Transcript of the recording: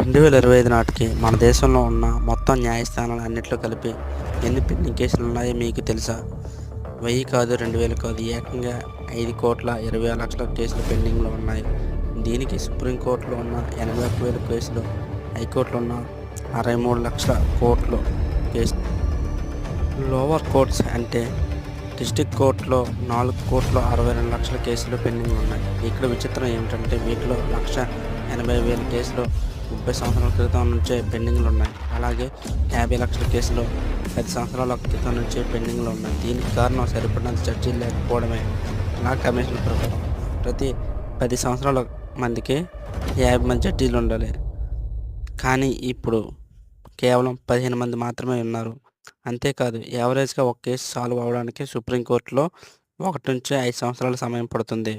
2025 నాటికి మన దేశంలో ఉన్న మొత్తం న్యాయస్థానాలు అన్నిట్లో కలిపి ఎన్ని పెండింగ్ కేసులు ఉన్నాయో మీకు తెలుసా? 1000 కాదు, 2000 కాదు, ఏకంగా 5,20,00,000 కేసులు పెండింగ్లో ఉన్నాయి. దీనికి సుప్రీంకోర్టులో ఉన్న 81,000 కేసులు, హైకోర్టులో ఉన్న 63,00,000 కోర్టులో కేసులు, లోవర్ కోర్ట్స్ అంటే డిస్ట్రిక్ట్ కోర్టులో 4 కోర్టులో 62,00,000 కేసులు పెండింగ్ ఉన్నాయి. ఇక్కడ విచిత్రం ఏమిటంటే వీటిలో 1,80,000 కేసులు 30 సంవత్సరాల క్రితం నుంచే పెండింగ్లు ఉన్నాయి. అలాగే 50,00,000 కేసులు 10 సంవత్సరాల క్రితం నుంచే పెండింగ్లు ఉన్నాయి. దీనికి కారణం సరిపడినంత జడ్జీలు లేకపోవడమే. లా కమిషన్ ప్రకారం ప్రతి 10 సంవత్సరాల మందికి 50 మంది జడ్జీలు ఉండాలి. కానీ ఇప్పుడు కేవలం 15 మంది మాత్రమే ఉన్నారు. అంతేకాదు, యావరేజ్గా ఒక కేసు సాల్వ్ అవ్వడానికి సుప్రీంకోర్టులో 1 నుంచి 5 సంవత్సరాల సమయం పడుతుంది.